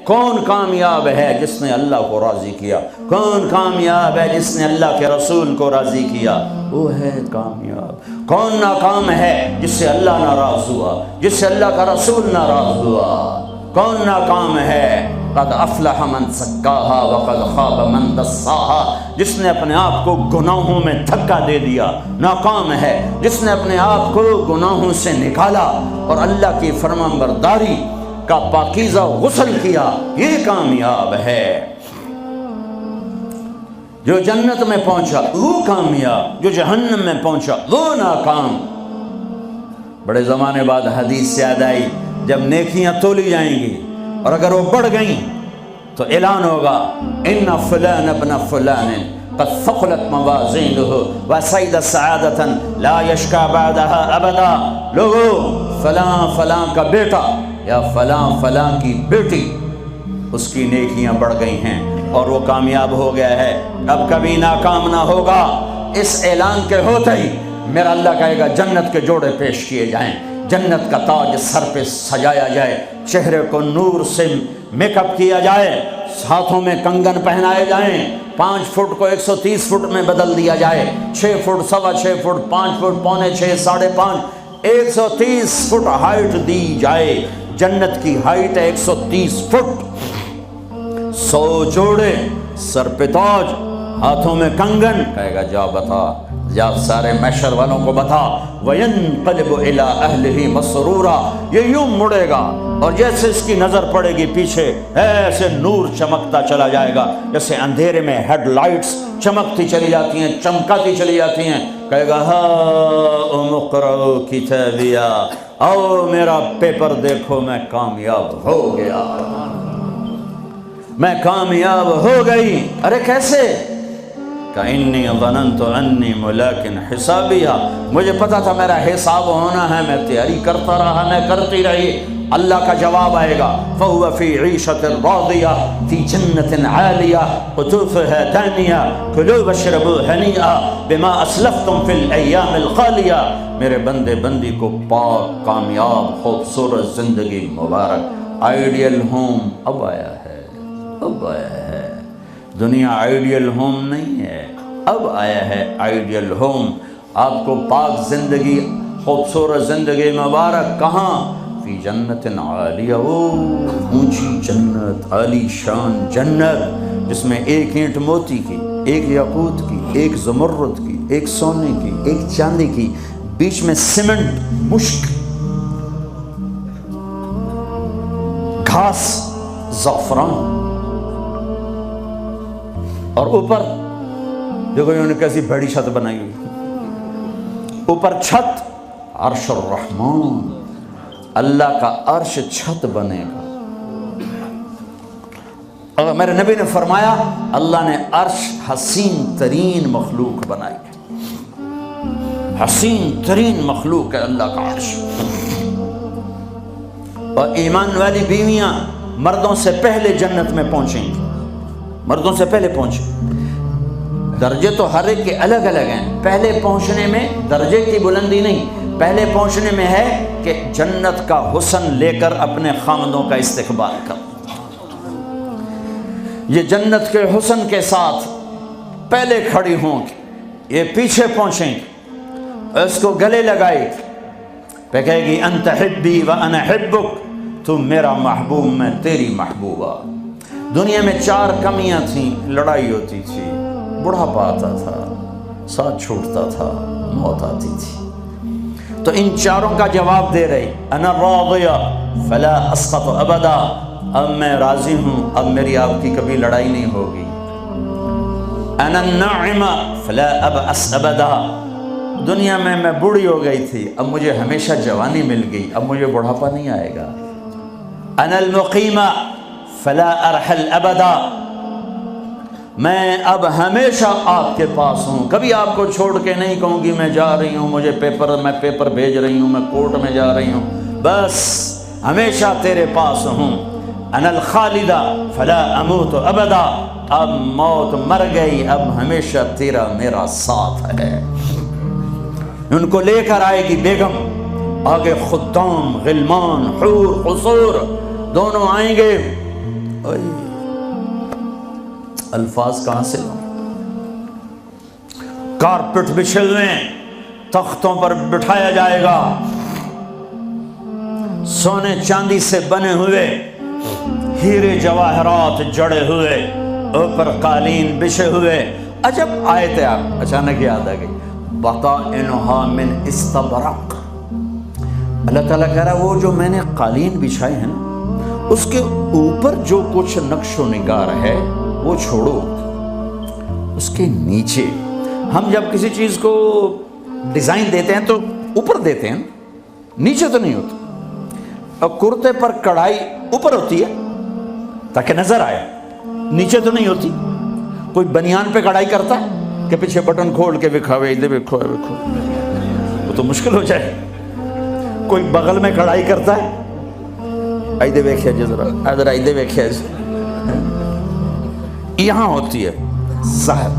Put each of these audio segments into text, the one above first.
کون کامیاب ہے جس نے اللہ کو راضی کیا؟ کون کامیاب ہے جس نے اللہ کے رسول کو راضی کیا؟ وہ ہے کامیاب۔ کون ناکام ہے جس سے اللہ ناراض ہوا، جس سے اللہ کا رسول ناراض ہوا؟ کون ناکام ہے؟ قد افلح من زکاہا وقد خاب من دساہا، جس نے اپنے آپ کو گناہوں میں دھکا دے دیا ناکام ہے، جس نے اپنے آپ کو گناہوں سے نکالا اور اللہ کی فرمانبرداری کا پاکیزہ غسل کیا، یہ کامیاب ہے۔ جو جنت میں پہنچا وہ کامیاب، جو جہنم میں پہنچا وہ ناکام۔ بڑے زمانے بعد حدیث یاد آئی، جب نیکیاں تولی جائیں گی اور اگر وہ بڑھ گئیں تو اعلان ہوگا ان فلان ابن فلان قد ثقلت موازینہ وسعد سعادۃ لا یشقی بعدها ابدا۔ لوگو فلاں فلاں کا بیٹا یا فلاں فلاں کی بیٹی، اس کی نیکیاں بڑھ گئی ہیں اور وہ کامیاب ہو گیا ہے، اب کبھی ناکام نہ ہوگا۔ اس اعلان کے ہوتے ہی میرا اللہ کہے گا جنت کے جوڑے پیش کیے جائیں، جنت کا تاج سر پہ سجایا جائے، چہرے کو نور سے میک اپ کیا جائے، ہاتھوں میں کنگن پہنائے جائیں، 5 فٹ کو 130 فٹ میں بدل دیا جائے، 6 foot, 6.25 foot, 5 foot, 5.25، 5.5، 130 foot height دی جائے۔ جنت کی ہائٹ ہے 130 فٹ۔ 100 جوڑے، سر پہ تاج، ہاتھوں میں کنگن، کہے گا جا بتا، جا سارے محشر والوں کو بتا۔ وَيَنْقَلِبُ إِلَىٰ أَهْلِهِ مَسْرُورًا، یہ یوں مڑے گا اور جیسے اس کی نظر پڑے گی پیچھے ایسے نور چمکتا چلا جائے گا، جیسے اندھیرے میں ہیڈ لائٹس چمکتی چلی جاتی ہیں، چمکاتی چلی جاتی ہیں۔ کہے گا ہاؤم اقرؤوا کتابیہ، آؤ میرا پیپر دیکھو، میں کامیاب ہو گیا، میں کامیاب ہو گئی۔ ارے کیسے؟ انی ظننت انی ملاق حسابیہ، مجھے پتا تھا میرا حساب ہونا ہے، میں تیاری کرتا رہا، میں کرتی رہی۔ اللہ کا جواب آئے گا فَهُوَ فِي عِيشَةٍ رَاضِيَةٍ فِي جَنَّةٍ عَالِيَةٍ قُطُوفُهَا دَانِيَةٌ كُلُوا وَاشْرَبُوا هَنِيئًا بِمَا أَسْلَفْتُمْ فِي الْأَيَّامِ الْخَالِيَةِ۔ میرے بندے بندی کو پاک، کامیاب، خوبصورت زندگی مبارک۔ آئیڈیل ہوم اب آیا ہے، اب آیا ہے۔ دنیا آئیڈیل ہوم نہیں ہے، اب آیا ہے آئیڈیل ہوم۔ آپ کو پاک زندگی، خوبصورت زندگی مبارک کہاں؟ فی جنت عالیہ، اونچی جنت، عالی شان جنت، جس میں ایک اینٹ موتی کی، ایک یاقوت کی، ایک زمرد کی، ایک سونے کی، ایک چاندی کی، بیچ میں سیمنٹ، مشک، گھاس، زعفران، اور اوپر دیکھو انہوں نے کیسی بڑی چھت بنائی ہوئی، اوپر چھت عرش الرحمن، اللہ کا عرش چھت بنے گا۔ اور میرے نبی نے فرمایا اللہ نے عرش حسین ترین مخلوق بنائی ہے، حسین ترین مخلوق ہے اللہ کا عرش۔ اور ایمان والی بیویاں مردوں سے پہلے جنت میں پہنچیں گی، مردوں سے پہلے پہنچیں۔ درجے تو ہر ایک کے الگ الگ ہیں، پہلے پہنچنے میں درجے کی بلندی نہیں، پہلے پہنچنے میں ہے کہ جنت کا حسن لے کر اپنے خامدوں کا استقبال کر۔ یہ جنت کے حسن کے ساتھ پہلے کھڑی ہوں گی، یہ پیچھے پہنچیں گی، اس کو گلے لگائے پہ کہے گی انت حبی و انا حبک، تو میرا محبوب میں تیری محبوبہ۔ دنیا میں 4 کمیاں تھیں، لڑائی ہوتی تھی، بڑھاپا آتا تھا، ساتھ چھوٹتا تھا، موت آتی تھی، تو ان 4 کا جواب دے رہی انا راضیہ فلا اسقط ابدا، اب میں راضی ہوں، اب میری آپ کی کبھی لڑائی نہیں ہوگی۔ انا الناعمہ فلا ابأس ابدا، دنیا میں بوڑھی ہو گئی تھی، اب مجھے ہمیشہ جوانی مل گئی، اب مجھے بڑھاپا نہیں آئے گا۔ انا المقیمہ فلا ارحل ابدا، میں اب ہمیشہ آپ کے پاس ہوں، کبھی آپ کو چھوڑ کے نہیں کہوں گی میں جا رہی ہوں، میں پیپر بھیج رہی ہوں، میں کورٹ میں جا رہی ہوں، بس ہمیشہ تیرے پاس ہوں۔ انا الخالدہ فلا اموت ابدا، اب موت مر گئی، اب ہمیشہ تیرا میرا ساتھ ہے۔ ان کو لے کر آئے گی بیگم، آگے خدام، غلمان، حور، قصور دونوں آئیں گے، الفاظ کہاں سے لوں؟ کارپٹ بچھے ہوئے ہیں، تختوں پر بٹھایا جائے گا، سونے چاندی سے بنے ہوئے، ہیرے جواہرات جڑے ہوئے، اوپر قالین بچھے ہوئے۔ عجب آیت ہے، آپ اچانک یاد آ گئی، بطائنہا من استبرق۔ اللہ تعالیٰ کہہ رہا وہ جو میں نے قالین بچھائے ہیں نا، اس کے اوپر جو کچھ نقش و نگار ہے وہ چھوڑو، اس کے نیچے ہم جب کسی چیز کو ڈیزائن دیتے ہیں تو اوپر دیتے ہیں، نیچے تو نہیں ہوتی۔ اور کرتے پر کڑھائی اوپر ہوتی ہے تاکہ نظر آئے، نیچے تو نہیں ہوتی۔ کوئی بنیان پہ کڑھائی کرتا ہے کہ پیچھے بٹن کھول کے دکھاوے، ادھر دیکھو، وہ تو مشکل ہو جائے۔ کوئی بغل میں کڑھائی کرتا ہے، ادھر دیکھیے جی، ذرا ادھر ادھر دیکھیے، یہاں ہوتی ہے ظاہر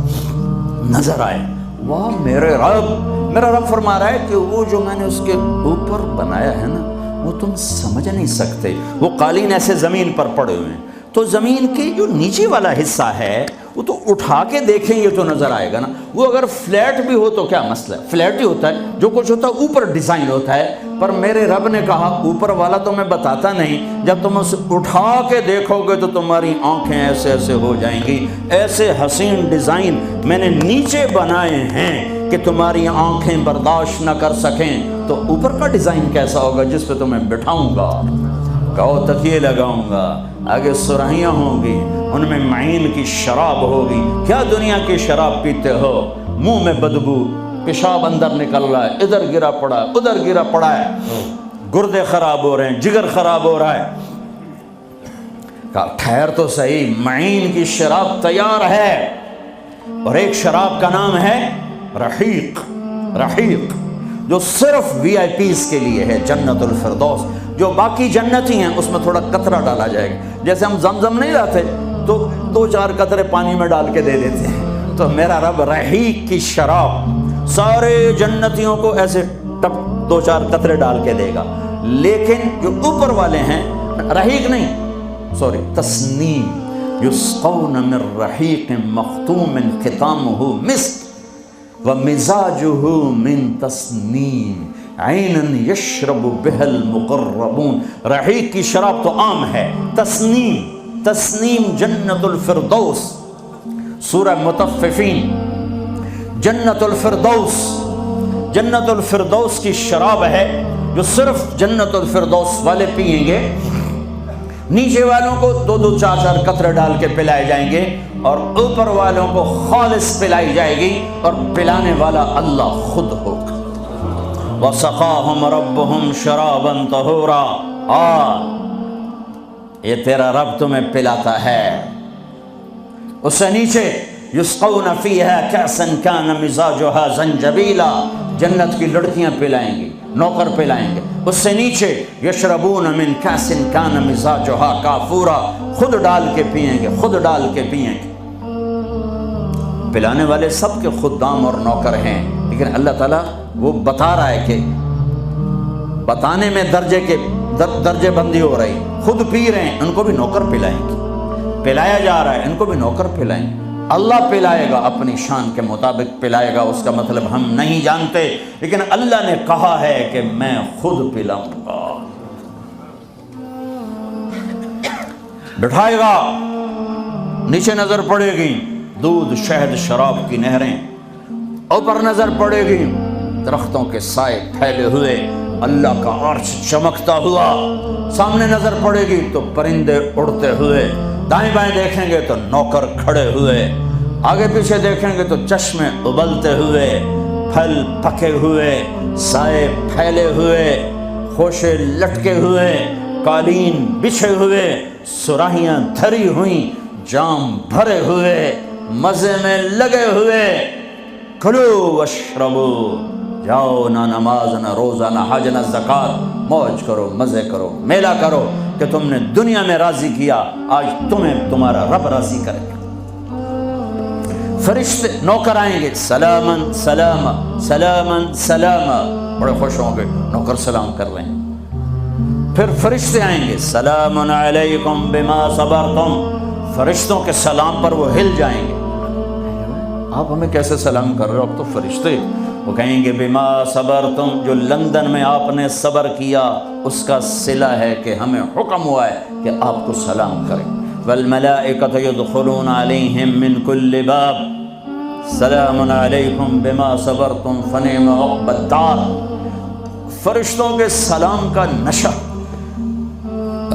نظر آئے۔ واہ میرے رب، میرا رب فرما رہا ہے کہ وہ جو میں نے اس کے اوپر بنایا ہے نا، وہ تم سمجھ نہیں سکتے۔ وہ قالین ایسے زمین پر پڑے ہوئے ہیں، تو زمین کے جو نیچے والا حصہ ہے وہ تو اٹھا کے دیکھیں گے تو نظر آئے گا نا۔ وہ اگر فلیٹ بھی ہو تو کیا مسئلہ ہے، فلیٹ ہی ہوتا ہے، جو کچھ ہوتا ہے اوپر ڈیزائن ہوتا ہے۔ پر میرے رب نے کہا اوپر والا تو میں بتاتا نہیں، جب تم اسے اٹھا کے دیکھو گے تو تمہاری آنکھیں ایسے ایسے ہو جائیں گی۔ ایسے حسین ڈیزائن میں نے نیچے بنائے ہیں کہ تمہاری آنکھیں برداشت نہ کر سکیں، تو اوپر کا ڈیزائن کیسا ہوگا جس پہ تمہیں بٹھاؤں گا، کہو تکیے لگاؤں گا، آگے سرائیاں ہوں گی، ان میں معین کی شراب ہوگی۔ کیا دنیا کی شراب پیتے ہو، منہ میں بدبو، پیشاب اندر نکل رہا ہے، ادھر گرا پڑا ہے، ادھر گرا پڑا ہے، گردے خراب ہو رہے ہیں، جگر خراب ہو رہا ہے۔ کہا ٹھہر تو صحیح، معین کی شراب تیار ہے، اور ایک شراب کا نام ہے رحیق۔ رحیق جو صرف وی آئی پیز کے لیے ہے، جنت الفردوس۔ جو باقی جنتی ہیں اس میں تھوڑا قطرہ ڈالا جائے گا، جیسے ہم زمزم نہیں لاتے تو 2-4 قطرے پانی میں ڈال کے دے دیتے ہیں، تو میرا رب رحیق کی شراب سارے جنتیوں کو ایسے 2-4 قطرے ڈال کے دے گا۔ لیکن جو اوپر والے ہیں، رحیق نہیں، سوری، تسنیم، یسقون من رحیق مختوم ختامہ مسک ومزاجہ من تسنیم عینا یشرب بها المقربون۔ رحیق کی شراب تو عام ہے، تسنیم، تسنیم جنت الفردوس، سورہ مطففین، جنت الفردوس، جنت الفردوس کی شراب ہے جو صرف جنت الفردوس والے پئیں گے۔ نیچے والوں کو 2-4 قطرے ڈال کے پلائے جائیں گے، اور اوپر والوں کو خالص پلائی جائے گی، اور پلانے والا اللہ خود ہوگا۔ وَسَقَاهُمْ رَبُّهُمْ شَرَابًا طَهُورًا۔ یہ تیرا رب تمہیں پلاتا ہے۔ اس سے نیچے یسقون فیہا کأسا کان مزاجہا زنجبیلا، جنت کی لڑکیاں پلائیں گی، نوکر پلائیں گے۔ اس سے نیچے یشربون من کأس کان مزاجہا کافورا، خود ڈال کے پئیں گے، خود ڈال کے پئیں گے۔ پلانے والے سب کے خدام اور نوکر ہیں، لیکن اللہ تعالیٰ وہ بتا رہا ہے کہ بتانے میں درجے بندی ہو رہی، خود پی رہے ہیں، ان کو بھی نوکر پلائیں گے، پلایا جا رہا ہے، ان کو بھی نوکر پلائیں گے۔ اللہ پلائے گا، اپنی شان کے مطابق پلائے گا، اس کا مطلب ہم نہیں جانتے، لیکن اللہ نے کہا ہے کہ میں خود پلاؤں گا۔ بٹھائے گا، نیچے نظر پڑے گی دودھ، شہد، شراب کی نہریں، اوپر نظر پڑے گی درختوں کے سائے پھیلے ہوئے، اللہ کا عرش چمکتا ہوا، سامنے نظر پڑے گی تو پرندے اڑتے ہوئے، دائیں بائیں دیکھیں گے تو نوکر کھڑے ہوئے، آگے پیچھے دیکھیں گے تو چشمے ابلتے ہوئے، پھل پکے ہوئے، سائے پھیلے ہوئے، خوشے لٹکے ہوئے، قالین بچھے ہوئے، سراہیاں دھری ہوئیں، جام بھرے ہوئے، مزے میں لگے ہوئے۔ کھلو واشربو، جاؤ، نہ نماز، نہ روزہ، نہ حج، نہ زکوٰۃ، موج کرو، مزے کرو، میلہ کرو، کہ تم نے دنیا میں راضی کیا، آج تمہیں تمہارا رب راضی کرے گا۔ فرشتے نوکر آئیں گے، سلامن سلام، سلامن سلام، بڑے خوش ہوں گے، نوکر سلام کر رہے ہیں۔ پھر فرشتے آئیں گے، سلام علیکم بما صبرتم، فرشتوں کے سلام پر وہ ہل جائیں گے. آپ ہمیں کیسے سلام کر رہے ہو؟ اب تو فرشتے. وہ کہیں گے بما صبرتم، جو لندن میں آپ نے صبر کیا اس کا صلہ ہے کہ ہمیں حکم ہوا ہے کہ آپ کو سلام کریں. والملائکۃ یدخلون علیہم من کل باب سلام علیکم بما صبرتم فنعم عقبی الدار. فرشتوں کے سلام کا نشہ.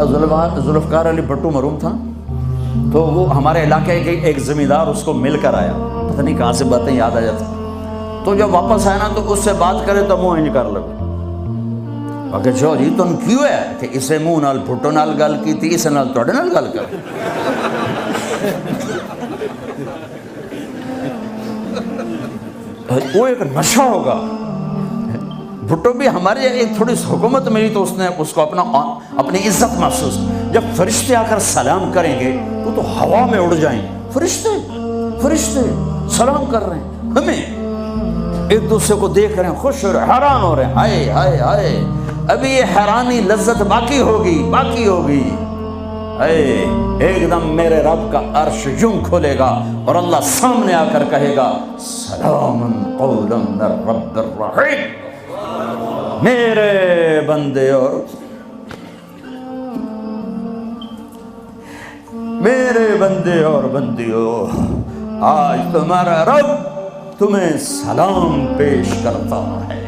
ذوالفقار علی بھٹو مرحوم تھا، تو وہ ہمارے علاقے کے ایک زمیندار اس کو مل کر آیا، پتہ نہیں کہاں سے باتیں یاد آ جاتی. تو جب واپس آیا نا تو اس سے بات کرے تو منہ انج کر لگے کہ جو جی تم کیوں ہے کہ اسے منہ نال بھٹو نال گل کی تھی، اسے نال توڑے نال گل کر. وہ ایک نشہ ہوگا. بھٹو بھی ہمارے ایک تھوڑی سی حکومت ملی تو اس نے اس کو اپنی عزت محسوس. جب فرشتے آ کر سلام کریں گے تو ہوا میں اڑ جائیں. فرشتے سلام کر رہے ہیں، ہمیں ایک دوسرے کو دیکھ رہے ہیں، خوش ہو رہے ہیں، حیران ہو رہے ہیں. ہائے ہائے ہائے، ابھی یہ حیرانی لذت باقی ہوگی. ایک دم میرے رب کا عرش یوں کھولے گا اور اللہ سامنے آ کر کہے گا سلام قولا من رب الرحیم. میرے بندے اور بندیوں، آج تمہارا رب تمہیں سلام پیش کرتا ہے.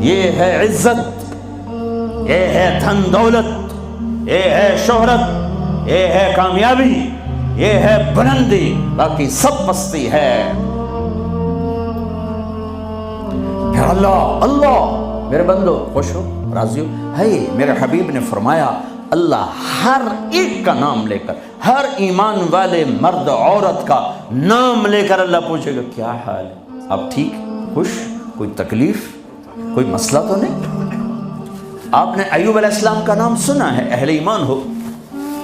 یہ ہے عزت، یہ ہے دھن دولت، یہ ہے شہرت، یہ ہے کامیابی، یہ ہے بلندی، باقی سب پستی ہے. پھر اللہ میرے بندو خوش ہو، راضی ہو. ہے میرے حبیب نے فرمایا اللہ ہر ایک کا نام لے کر، ہر ایمان والے مرد عورت کا نام لے کر اللہ پوچھے گا کیا حال ہے، آپ ٹھیک، خوش، کوئی تکلیف، کوئی مسئلہ تو نہیں. آپ نے ایوب علیہ السلام کا نام سنا ہے، اہل ایمان ہو.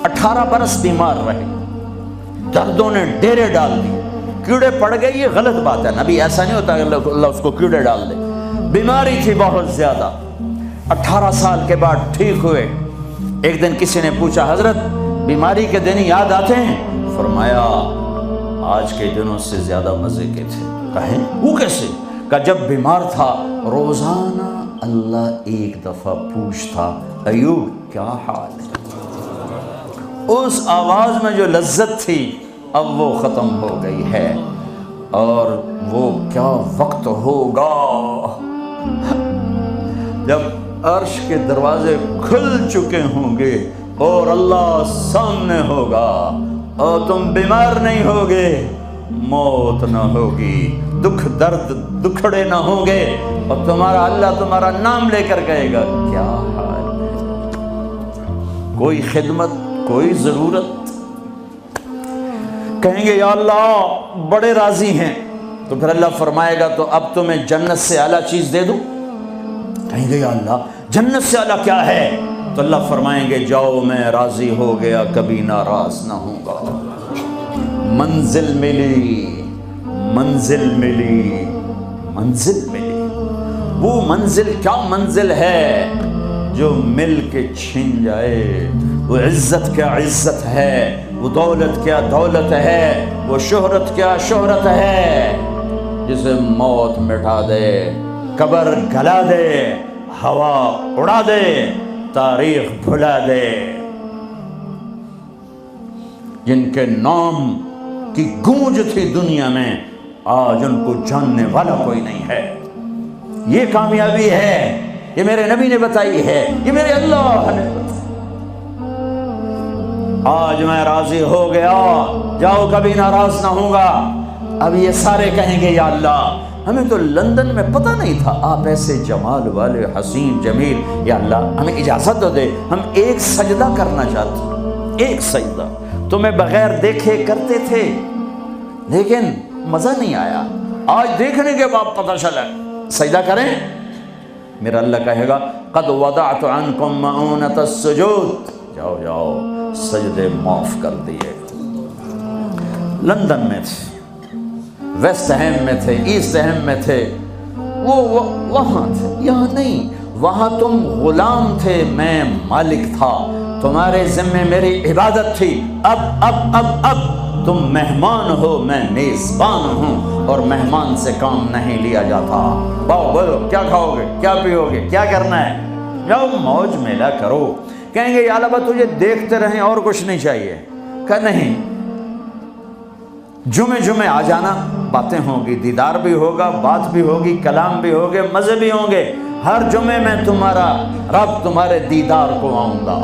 18 برس بیمار رہے، دردوں نے ڈیرے ڈال دی، کیڑے پڑ گئے. یہ غلط بات ہے، نبی ایسا نہیں ہوتا کہ اللہ اس کو کیڑے ڈال دے. بیماری تھی بہت زیادہ. 18 سال کے بعد ٹھیک ہوئے. ایک دن کسی نے پوچھا حضرت بیماری کے دن یاد آتے ہیں؟ فرمایا آج کے دنوں سے زیادہ مزے کے تھے. کہیں وہ کیسے؟ کہ جب بیمار تھا روزانہ اللہ ایک دفعہ پوچھتا ایوب کیا حال ہے. اس آواز میں جو لذت تھی اب وہ ختم ہو گئی ہے. اور وہ کیا وقت ہوگا جب عرش کے دروازے کھل چکے ہوں گے اور اللہ سامنے ہوگا اور تم بیمار نہیں ہوگے، موت نہ ہوگی، دکھ درد دکھڑے نہ ہوں گے، اور تمہارا اللہ تمہارا نام لے کر کہے گا کیا حال ہے. کوئی خدمت، کوئی ضرورت، کہیں گے یا اللہ بڑے راضی ہیں. تو پھر اللہ فرمائے گا تو اب تمہیں جنت سے اعلیٰ چیز دے دوں. کہیں گے یا اللہ جنت سے اعلیٰ کیا ہے؟ تو اللہ فرمائیں گے جاؤ میں راضی ہو گیا، کبھی ناراض نہ ہوں گا. منزل ملی، منزل ملی، منزل ملی. وہ منزل کیا منزل ہے جو مل کے چھن جائے. وہ عزت کیا عزت ہے، وہ دولت کیا دولت ہے، وہ شہرت کیا شہرت ہے جسے موت مٹا دے، قبر گلا دے، ہوا اڑا دے، تاریخ بھلا دے. جن کے نام کی گونج تھی دنیا میں آج ان کو جاننے والا کوئی نہیں ہے. یہ کامیابی ہے، یہ میرے نبی نے بتائی ہے، یہ میرے اللہ نے بتائی. آج میں راضی ہو گیا، جاؤ کبھی ناراض نہ ہوں گا. اب یہ سارے کہیں گے یا اللہ ہمیں تو لندن میں پتہ نہیں تھا آپ ایسے جمال والے حسین جمیل، یا اللہ ہمیں اجازت تو دے، ہم ایک سجدہ کرنا چاہتے ہیں. ایک سجدہ تمہیں بغیر دیکھے کرتے تھے لیکن مزہ نہیں آیا، آج دیکھنے کے بعد پتہ چلا سجدہ کریں. میرا اللہ کہے گا قد وضعت عنکم مؤونۃ السجود، جاؤ جاؤ سجدے معاف کر دیے. لندن میں تھے، ویسٹ ہیم میں تھے، ایسٹ ہیم میں تھے، وہ وہاں تھے، یہاں نہیں. وہاں تم غلام تھے، میں مالک تھا، تمہارے ذمے میری عبادت تھی، اب تم مہمان ہو، میں میزبان ہوں، اور مہمان سے کام نہیں لیا جاتا۔ بولو کیا کھاؤ گے، کیا پیو گے، کیا کرنا ہے، جاؤ موج میلہ کرو۔ کہیں گے یا اللہ تجھے دیکھتے رہیں اور کچھ نہیں چاہیے، کہ نہیں، جمعے آ جانا، باتیں ہوں گی، دیدار بھی ہوگا، بات بھی ہوگی، کلام بھی ہوگے، مزے بھی ہوں گے، ہر جمعے میں تمہارا رب تمہارے دیدار کو آؤں گا۔